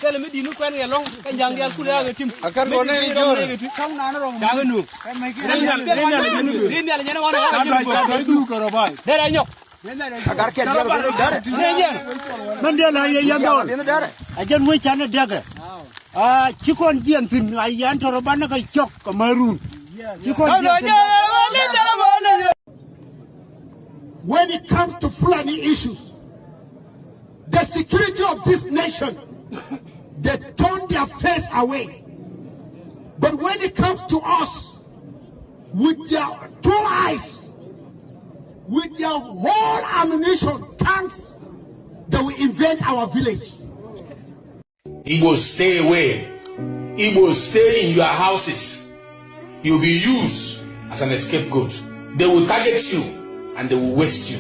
Tell me, you can get along and young girl could have a team. I can't go when it comes to Fulani issues, the security of this nation, they turn their face away. But when it comes to us, with their 2 eyes, with their whole ammunition, tanks, they will invade our village. Igbos, stay away. Igbos, stay in your houses. You'll be used as an scapegoat. They will target you and they will waste you.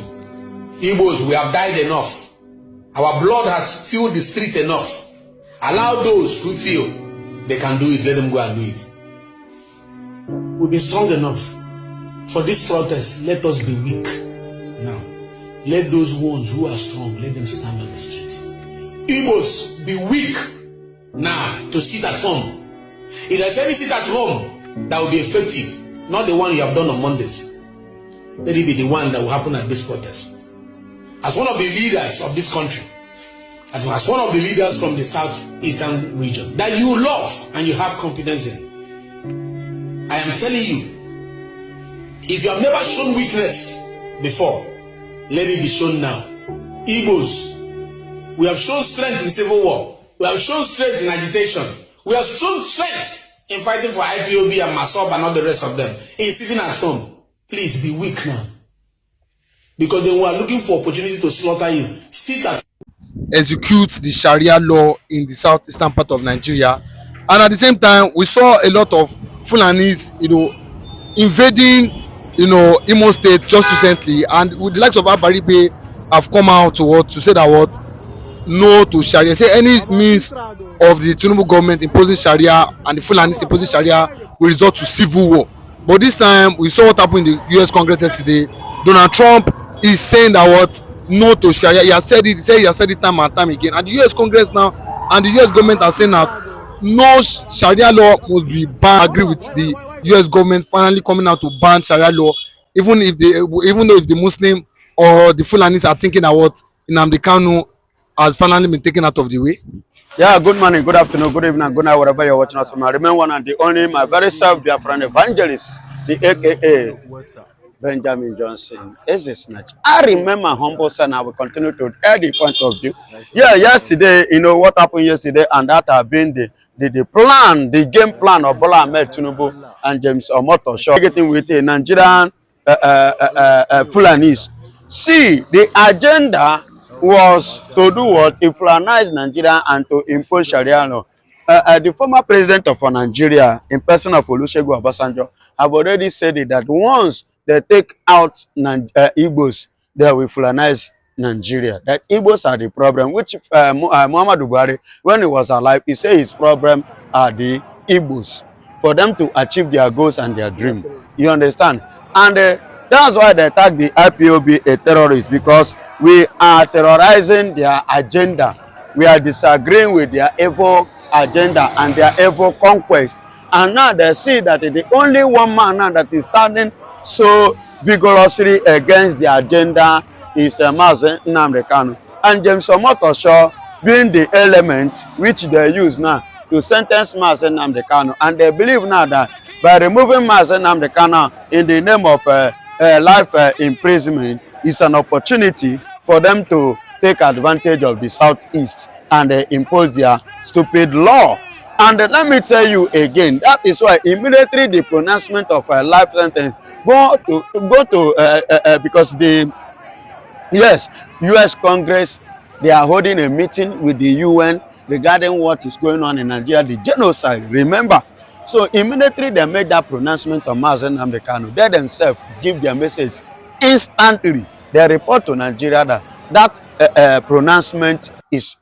Igbos, we have died enough. Our blood has filled the street enough. Allow those who feel they can do it, let them go and do it. We'll be strong enough. For this protest, let us be weak. Now, let those ones who are strong, let them stand on the streets. Igbos, be weak now to sit at home. If there's any sit at home that will be effective, not the one you have done on Mondays, let it be the one that will happen at this protest. As one of the leaders of this country, as one of the leaders from the southeastern region, that you love and you have confidence in, I am telling you, if you have never shown weakness before, let it be shown now. Igbos, we have shown strength in civil war. We have shown strength in agitation. We have shown strength in fighting for IPOB and Masob and all the rest of them. In sitting at home, please be weak now. Because they were looking for opportunity to slaughter you. Sit at execute the Sharia law in the southeastern part of Nigeria, and at the same time we saw a lot of Fulanis, invading, Imo State just recently, and with the likes of Abaribe have come out to say that what no to Sharia, say any means of the Tinubu government imposing Sharia and the Fulanis imposing Sharia will result to civil war. But this time we saw what happened in the US Congress yesterday. Donald Trump is saying that what no to Sharia. He has said it. He has said it time and time again. And the US Congress now and the US government are saying that no Sharia law must be banned. I agree with the US government finally coming out to ban Sharia law, even though if the Muslim or the Fulanis are thinking that what Nnamdi Kanu has finally been taken out of the way. Yeah, good morning, good afternoon, good evening, good night, wherever you're watching us from. I remain one and the only, my very self-Biafran evangelist, the AKA Benjamin Johnson. I remember humble son. I will continue to add the point of view. Yeah, yesterday, what happened yesterday, and that have been the plan, the game plan of Bola Ahmed Tinubu and James Omotosho getting with the Nigerian Fulanis. See, the agenda was to do what? To Fulanize Nigeria and to impose Sharia law. The former president of Nigeria, in person of Olusegun Obasanjo, have already said it, that once they take out Igbos, they will Fulanize Nigeria. That Igbos are the problem, which Muhammadu Buhari, when he was alive, he said his problem are the Igbos, for them to achieve their goals and their dream. You understand? And that's why they attack the IPOB a terrorist, because we are terrorizing their agenda. We are disagreeing with their evil agenda and their evil conquest. And now they see that the only one man now that is standing so vigorously against the agenda is Nnamdi Kanu. And James Omotosho being the element which they use now to sentence Nnamdi Kanu. And they believe now that by removing Nnamdi Kanu in the name of life imprisonment is an opportunity for them to take advantage of the Southeast and impose their stupid law. And let me tell you again, that is why immediately the pronouncement of a life sentence because the US Congress, they are holding a meeting with the UN regarding what is going on in Nigeria, the genocide, remember. So immediately they made that pronouncement on Nnamdi Kanu. They themselves give their message instantly. They report to Nigeria that pronouncement is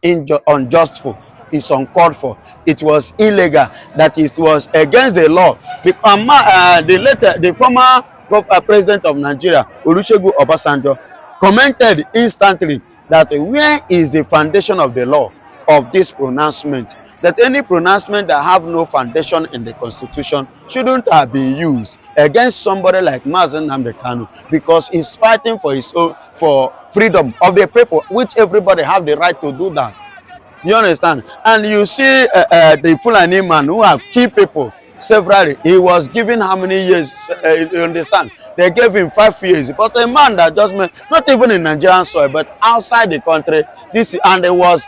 unjustful. is uncalled for. It was illegal. That it was against the law. The former president of Nigeria, Olusegun Obasanjo, commented instantly that where is the foundation of the law of this pronouncement? That any pronouncement that have no foundation in the constitution shouldn't have been used against somebody like Nnamdi Kanu, because he's fighting for his own, for freedom of the people, which everybody have the right to do that. You understand? And you see the Fulani man who have killed people severally. He was given how many years? You understand? They gave him 5 years. But a man that just not even in Nigerian soil, but outside the country, and he was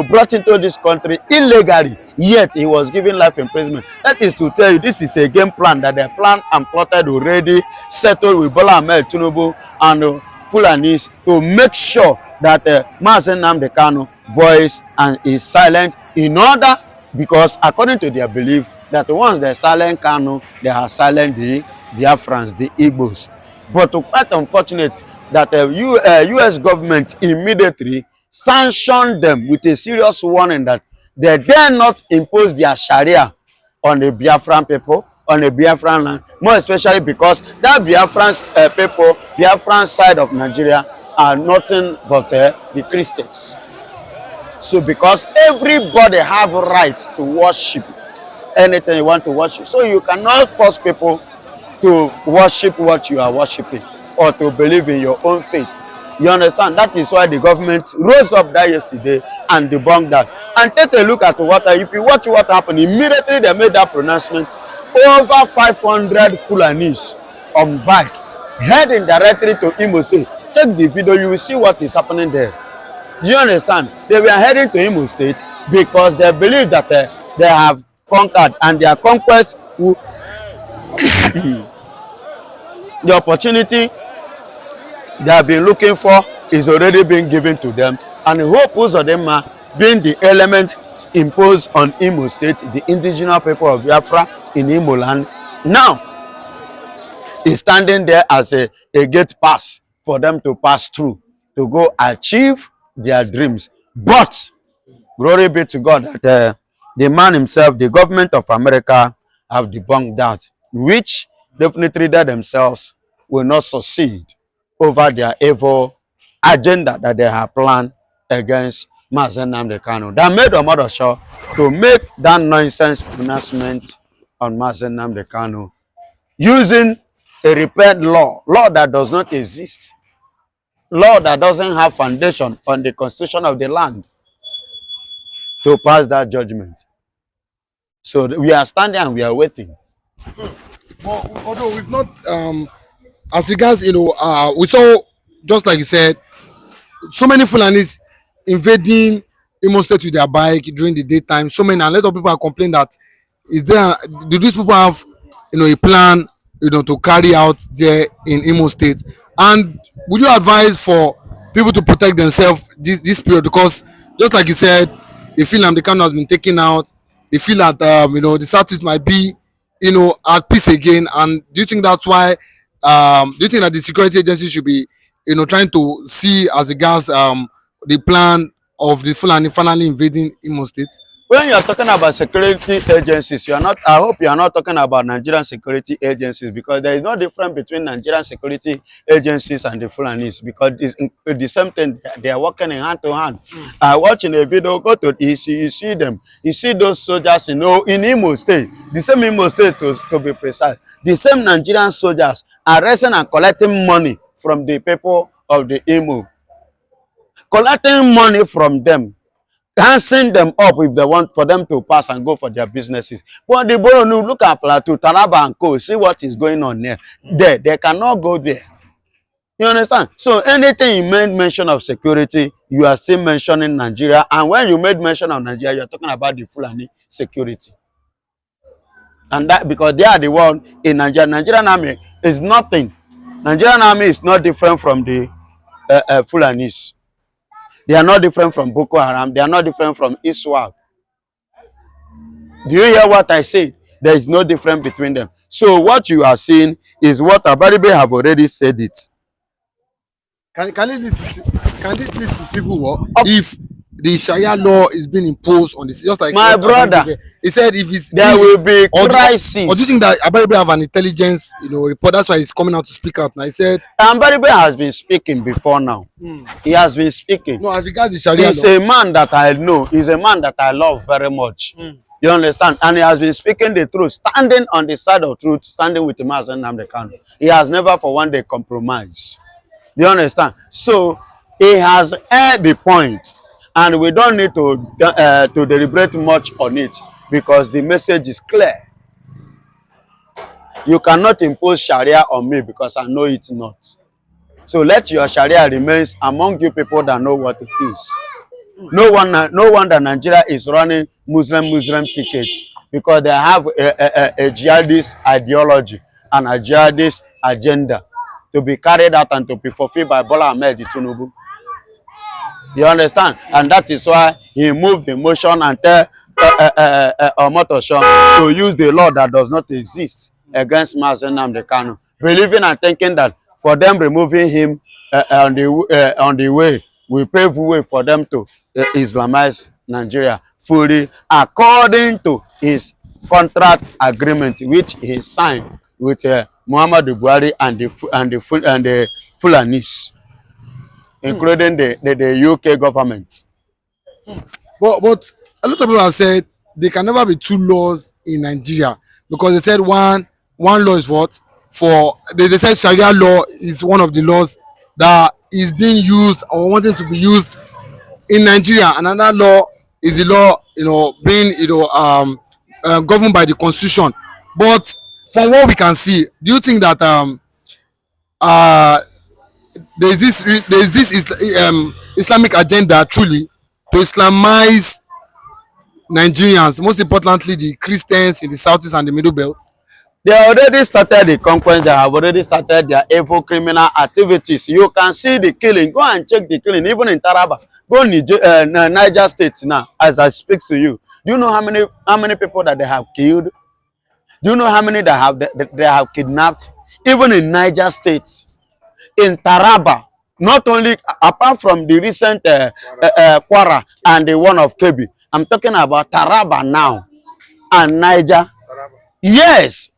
brought into this country illegally. Yet he was given life imprisonment. That is to tell you, this is a game plan that they planned and plotted already, settled with Bola Ahmed Tinubu and Fulanis to make sure that Nnamdi Kanu voice and is silent, in order, because according to their belief, that once they silent Kanu, they are silent the Biafrans, the Igbos. But quite unfortunate that US government immediately sanctioned them with a serious warning that they dare not impose their Sharia on the Biafran people, on the Biafran land, more especially because that Biafran people, Biafran side of Nigeria, are nothing but the Christians. So because everybody have rights to worship anything you want to worship, so you cannot force people to worship what you are worshiping or to believe in your own faith. You understand? That is why the government rose up that yesterday and debunked that. And take a look at what, if you watch what happened, immediately they made that pronouncement. Over 500 Fulanis on bike heading directly to Imo State. Check the video, you will see what is happening there. Do you understand? They were heading to Imo State because they believe that they have conquered, and their conquest will the opportunity they have been looking for is already being given to them, and hope Uzodinma, being the element imposed on Imo State, the indigenous people of Biafra in Imo land, now is standing there as a gate pass for them to pass through to go achieve their dreams. But glory be to God that the man himself, the government of America, have debunked that, which definitely they themselves will not succeed over their evil agenda that they have planned against Nnamdi Kanu. That made a mother sure to make that nonsense pronouncement on Nnamdi Kanu using a repaired law that does not exist, law that doesn't have foundation on the constitution of the land, to pass that judgment. So we are standing and we are waiting. Well, although we've not, as regards, we saw, just like you said, so many Fulanis invading Imo State with their bike during the daytime. So many, and a lot of people are complaining that do these people have, a plan, to carry out there in Imo State? And would you advise for people to protect themselves this period? Because just like you said, they feel the Kanu has been taken out. They feel that the Southeast might be at peace again. And do you think that's why? Do you think that the security agency should be trying to see as regards the plan of the Fulani finally invading Imo State? When you are talking about security agencies, you are not. I hope you are not talking about Nigerian security agencies, because there is no difference between Nigerian security agencies and the Fulanis, because it's the same thing. They are working in hand to hand. Watching a video, go to you see them. You see those soldiers, in Imo State, the same Imo State to be precise. The same Nigerian soldiers arresting and collecting money from the people of the Imo, collecting money from them, dancing them up if they want for them to pass and go for their businesses. But the Boronu, look at Plateau, Taraba and Co. See what is going on there. They cannot go there. You understand? So anything you made mention of security, you are still mentioning Nigeria. And when you made mention of Nigeria, you're talking about the Fulani security. And that because they are the one in Nigeria. Nigerian army is nothing. Nigerian army is not different from the Fulanis. They are not different from Boko Haram. They are not different from ISWAP. Do you hear what I say? There is no difference between them. So what you are seeing is what Abaribe have already said it. Can this lead to civil war if the Sharia law is being imposed on this, just like my brother. He said if it's There will be crisis. Or do you think that Abaribe have an intelligence, report? That's why he's coming out to speak out now. He said Abaribe has been speaking before now. He has been speaking. No, as regards the Sharia He's law, a man that I know. He's a man that I love very much. You understand? And he has been speaking the truth, standing on the side of truth, standing with the Master Nnamdi Kanu. He has never for one day compromised. You understand? So he has aired the point, and we don't need to deliberate much on it because the message is clear. You cannot impose Sharia on me because I know it not. So let your Sharia remain among you people that know what it is. No wonder Nigeria is running Muslim tickets because they have a jihadist ideology and a jihadist agenda to be carried out and to be fulfilled by Bola Ahmed Tinubu. You understand? And that is why he moved the motion and tell Omotosho to use the law that does not exist against Mazi Nnamdi Kanu, believing and thinking that for them removing him on the way will pave way for them to Islamize Nigeria fully, according to his contract agreement which he signed with Muhammadu Buhari and the Fulanis, including the UK government. but a lot of people have said there can never be two laws in Nigeria because they said one law is what for they said Sharia law is one of the laws that is being used or wanting to be used in Nigeria. Another law is the law, being governed by the constitution. But from what we can see, do you think that there's this Islamic agenda truly to Islamize Nigerians, most importantly the Christians in the southeast and the middle belt? They already started the conquest. They have already started their evil criminal activities. You can see the killing. Go and check the killing, even in Taraba. Go Niger State now, as I speak to you. Do you know how many people that they have killed? Do you know how many they have kidnapped? Even in Niger State, in Taraba, not only apart from the recent Kwara and the one of Kebbi, I'm talking about Taraba now and Niger. Yes.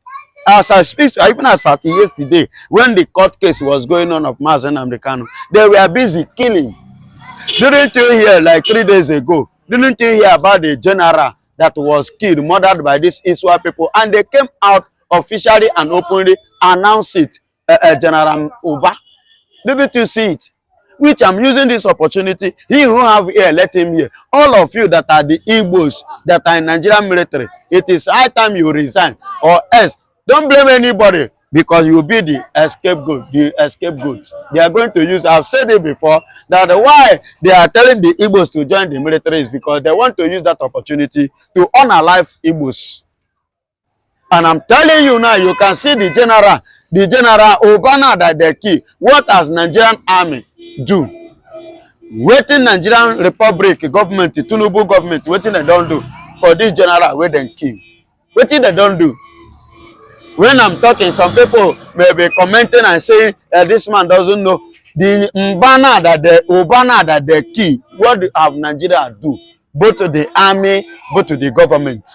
As I speak, even as at yesterday, when the court case was going on of Mazi Nnamdi Kanu, they were busy killing. Didn't you hear, like 3 days ago, didn't you hear about the general that was killed, murdered by these Iswa people? And they came out officially and openly, announced it, General Uba. Didn't you see it? Which I'm using this opportunity. He who have ear, let him hear. All of you that are the Igbos, that are in Nigerian military, it is high time you resign, or else don't blame anybody because you will be the scapegoat. They are going to use, I've said it before, that why they are telling the Igbos to join the military is because they want to use that opportunity to unalive Igbos. And I'm telling you now, you can see the general Obana that they kill. What has Nigerian army do? Waiting Nigerian Republic government, Tinubu government, waiting they don't do for this general where they kill. Waiting they don't do. When I'm talking, some people may be commenting and saying this man doesn't know the Obana that they kill. What have Nigeria do? Both to the army, both to the government.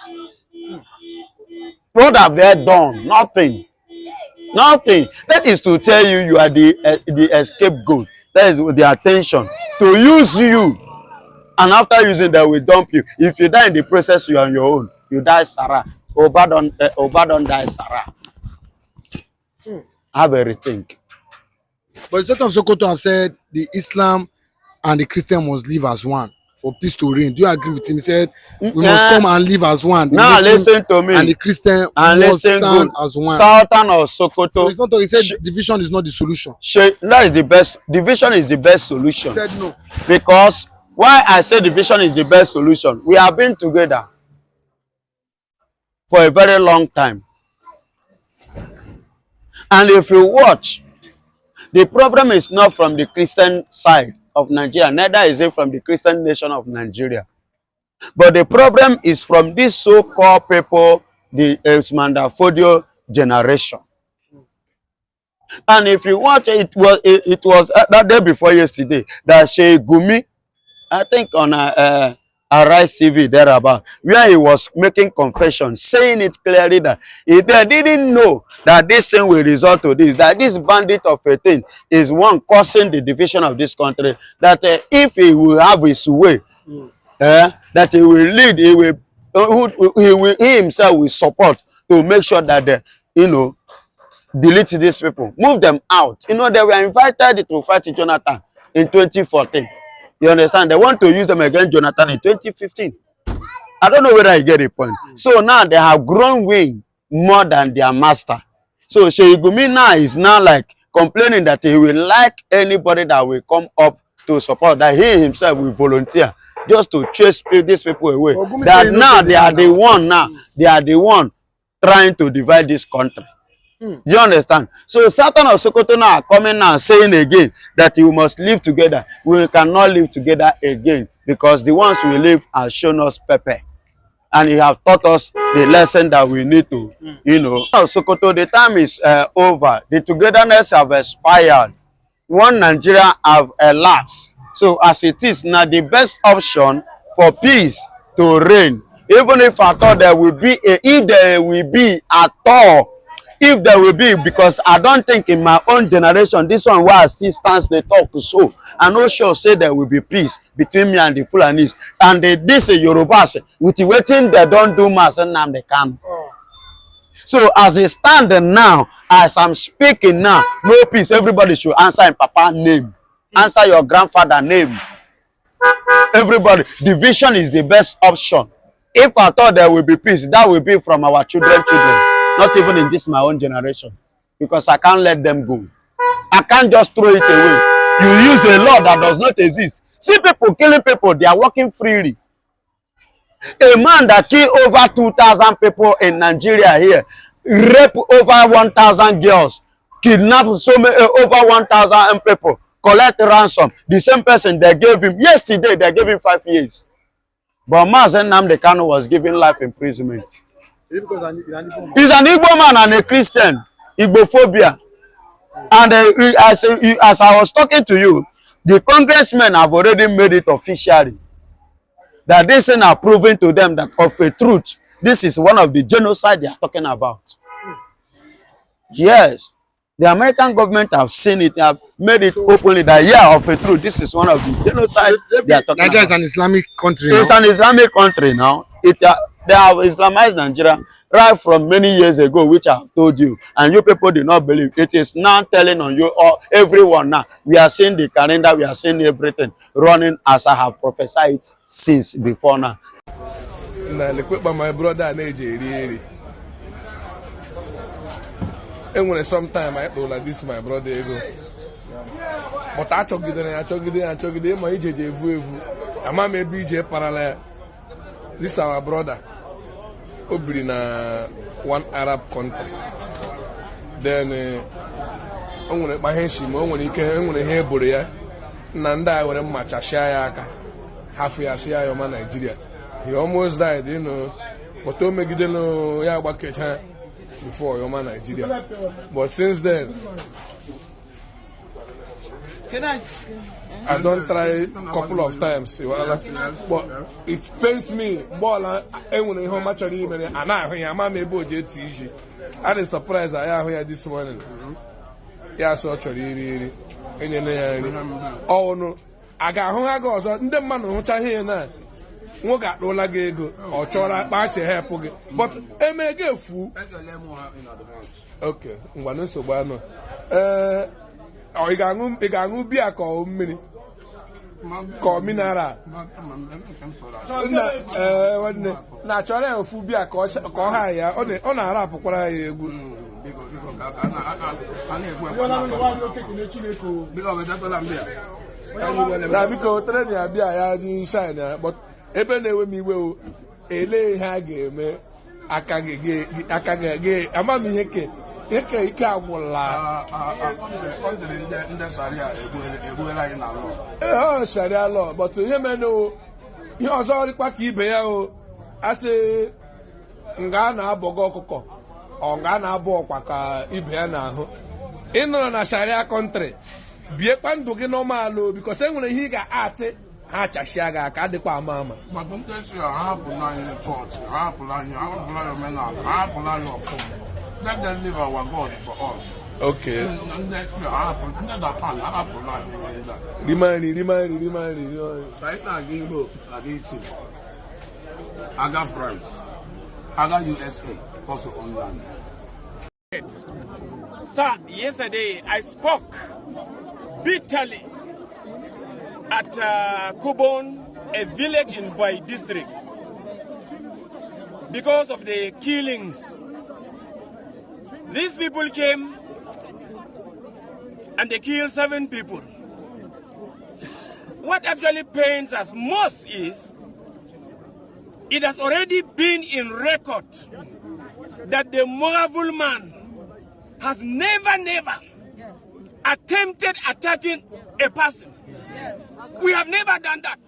What have they done? Nothing. Nothing. That is to tell you you are the scapegoat. That is the attention to use you, and after using that, we dump you. If you die in the process, you are on your own. You die Sarah. Oba don't die Sarah. Have a rethink. But the state of Sokoto have said the Islam and the Christian must live as one for peace to reign. Do you agree with him? He said we must come and live as one. The now Muslim listen to me. And the Christian must stand as one. Sultan of Sokoto. So it's not. He said division is not the solution. That is the best. Division is the best solution. He said no. Because why I say division is the best solution? We have been together for a very long time. And if you watch, the problem is not from the Christian side of Nigeria, neither is it from the Christian nation of Nigeria. But the problem is from this so-called people, the Usmandafodio generation. And if you watch, it was that day before yesterday that Sheikh Gumi I think on Arise TV thereabout, where he was making confession, saying it clearly that they didn't know that this thing will result to this, that this bandit of a thing is one causing the division of this country, that if he will have his way, that he will lead, he himself will support to make sure that delete these people, move them out. They were invited to fight Jonathan in 2014. You understand? They want to use them against Jonathan in 2015. I don't know whether I get the point. So now they have grown wing more than their master. So Sheikh Gumi now is now like complaining that he will like anybody that will come up to support, that he himself will volunteer just to chase these people away. That now they are the one trying to divide this country. You understand? So Satan of Sokoto now are coming now saying again that you must live together. We cannot live together again because the ones we live have shown us pepper. And he have taught us the lesson that we need to, Sokoto, the time is over. The togetherness have expired. One Nigeria have elapsed. So as it is now, the best option for peace to reign, even if I thought there will be, if there will be at all, if there will be, because I don't think in my own generation, this one where I still stands the talk so. I'm not sure say there will be peace between me and the Fulanis. And this Yorubas, with the waiting they don't do mass and Nnamdi Kanu. So as it stands now, as I'm speaking now, no peace, everybody should answer in Papa's name. Answer your grandfather's name. Everybody, division is the best option. If I thought there will be peace, that will be from our children. Not even in this my own generation, because I can't let them go. I can't just throw it away. You use a law that does not exist. See people killing people, they are working freely. A man that killed over 2,000 people in Nigeria here, rape over 1,000 girls, kidnap over 1,000 people, collect ransom. The same person they gave him yesterday, they gave him 5 years. But Mazen Nnamdi Kanu was given life imprisonment. He's an Igbo man and a Christian. Igbophobia. And as I was talking to you, the congressmen have already made it officially that this thing are proving to them that of a truth, this is one of the genocide they are talking about. Yes, the American government have seen it, they have made it openly that of a truth, this is one of the genocide they are talking about. Nigeria is an Islamic country. It's an Islamic country now. They have Islamized Nigeria right from many years ago, which I have told you, and you people do not believe. It is now telling on you or everyone now. We are seeing the calendar, we are seeing everything running as I have prophesied since before now. My brother and when sometime I told like this my brother ego. But I took it, my EJ, I'm maybe J parallel. This is our brother. In one Arab country. Then I'm going to buy him. I'm going to hear Borea. Nanda, I want match a Sharia. Half a Sharia, Nigeria. He almost died, But don't make it before your man Nigeria. But since then, I don't try a couple of times, but it pains me more like how much I even and I'm able to teach. I was surprised I am here this morning. Yeah, so actually, oh no, I got home. I go so the man who here now. Who got no like go or chora match help, but I may get fool. Okay, one so bad. Oh, you can be a call mini. Call Minara. Natural phobia call higher on a rap. What I because training shine, but even with me will a lay haggy, I can't get a mammy heke. Sharia law, but to him, no, you are sorry, Quacky Beao. I say, Ngana Bogoko, or Ngana Bokwaka, Ibeana. In a Sharia country, be a pan to get no malo because then when he got at it, ha chashia ga aka adịkwa ama ama. But don't they say I have in the church, I have your men, I have your phone. Let them live our God for us. Okay. Remind. Right now, Igbo, I got France. I got USA, also online. Sir, yesterday I spoke bitterly at Kubon, a village in Bai district, because of the killings. These people came and they killed 7 people. What actually pains us most is it has already been in record that the Mogavul man has never attempted attacking a person. We have never done that.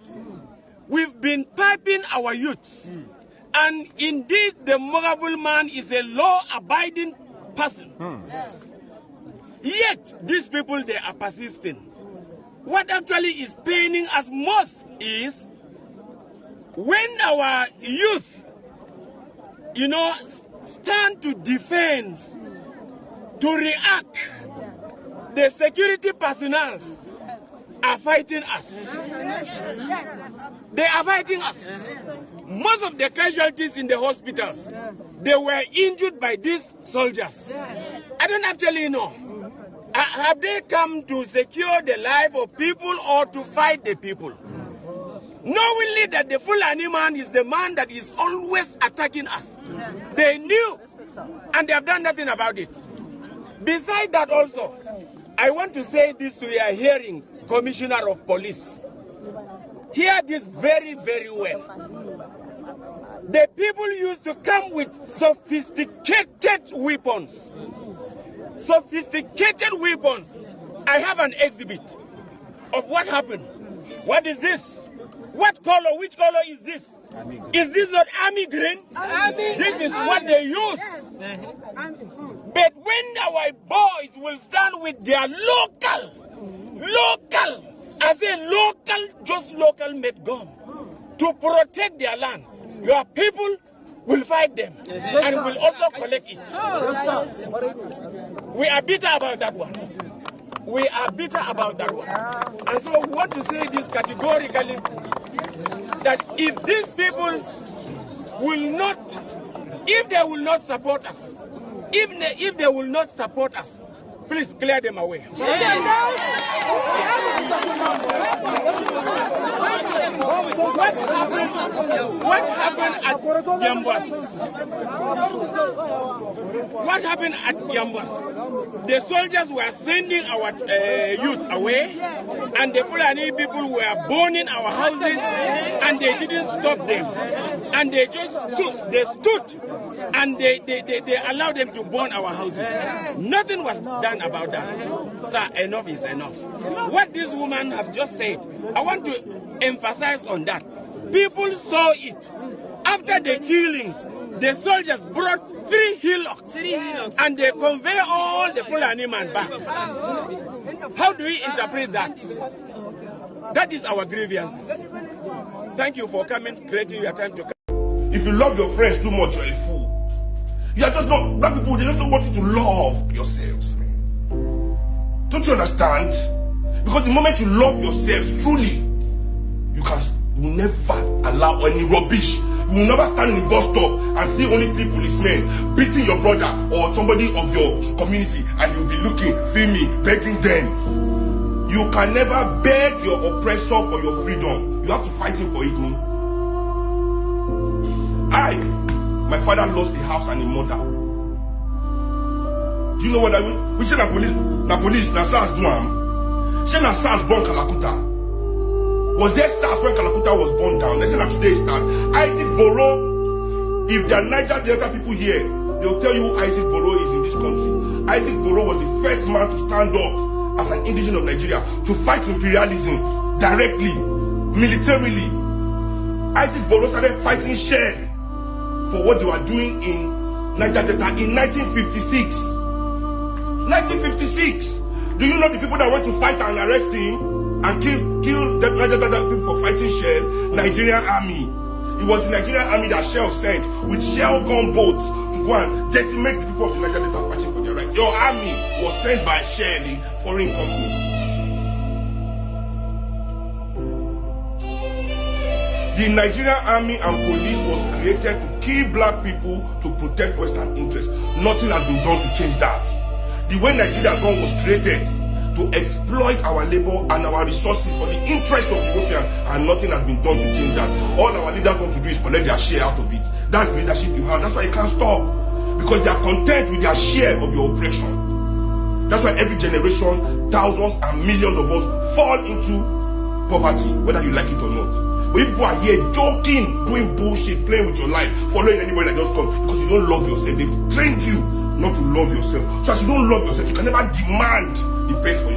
We've been piping our youths. And indeed, the Mogavul man is a law-abiding person. Yet, these people, they are persisting. What actually is paining us most is when our youth, stand to defend, to react, the security personnel are fighting us. They are fighting us. Most of the casualties in the hospitals, they were injured by these soldiers. I don't actually know. Have they come to secure the life of people or to fight the people? Knowingly that the Fulani man is the man that is always attacking us. They knew, and they have done nothing about it. Besides that also, I want to say this to your hearing, Commissioner of Police. Hear this very, very well. The people used to come with sophisticated weapons. Sophisticated weapons. I have an exhibit of what happened. What is this? What color? Which color is this? Is this not army green? This is what they use. But when our boys will stand with their local, just local made gun to protect their land, your people will fight them and will also collect it. We are bitter about that one. We are bitter about that one. And so we want to say this categorically, that if these people will not, if they will not support us, if they will not support us, please clear them away. What happened at Yambas? What happened at Yambas? The soldiers were sending our youth away, and the Fulani people were burning our houses, and they didn't stop them. And they just stood, and they allowed them to burn our houses. Nothing was done about that. Sir, enough is enough. What this woman have just said, I want to emphasize on that. People saw it. After the killings, the soldiers brought 3 hillocks and they convey all the Fulani man back. How do we interpret that? That is our grievances. Thank you for coming, creating your time to come. If you love your friends too much, you're a fool. You are just not, black people, they just don't want you to love yourselves, man. Don't you understand? Because the moment you love yourselves truly, you will never allow any rubbish. You will never stand in the bus stop and see only 3 policemen beating your brother or somebody of your community, and you'll be looking, filming, begging them. You can never beg your oppressor for your freedom. You have to fight him for it, man. My father lost a house and a mother. Do you know what I mean? Which is na police, na SARS do am. She na SARS born Kalakuta. Was there SARS when Kalakuta was born down? Let's say that today is SARS. Isaac Boro, if there are Niger Delta people here, they'll tell you who Isaac Boro is in this country. Isaac Boro was the first man to stand up as an indigenous of Nigeria to fight imperialism directly, militarily. Isaac Boro started fighting Shell for what they were doing in Niger Delta in 1956. 1956. Do you know the people that went to fight and arrest him and kill the people for fighting Shell? Nigerian army. It was the Nigerian army that Shell sent with Shell gunboats to go and decimate the people of the Niger Delta fighting for their right. Your army was sent by Shell, a foreign company. The Nigerian army and police was created to kill black people to protect Western interests. Nothing has been done to change that. The way Nigeria gun was created to exploit our labor and our resources for the interest of Europeans, and nothing has been done to change that. All our leaders want to do is collect their share out of it. That's the leadership you have. That's why you can't stop. Because they are content with their share of your oppression. That's why every generation, thousands and millions of us fall into poverty, whether you like it or not. But if people are here joking, doing bullshit, playing with your life, following anybody that just comes because you don't love yourself. They've trained you not to love yourself. So as you don't love yourself, you can never demand the best for you.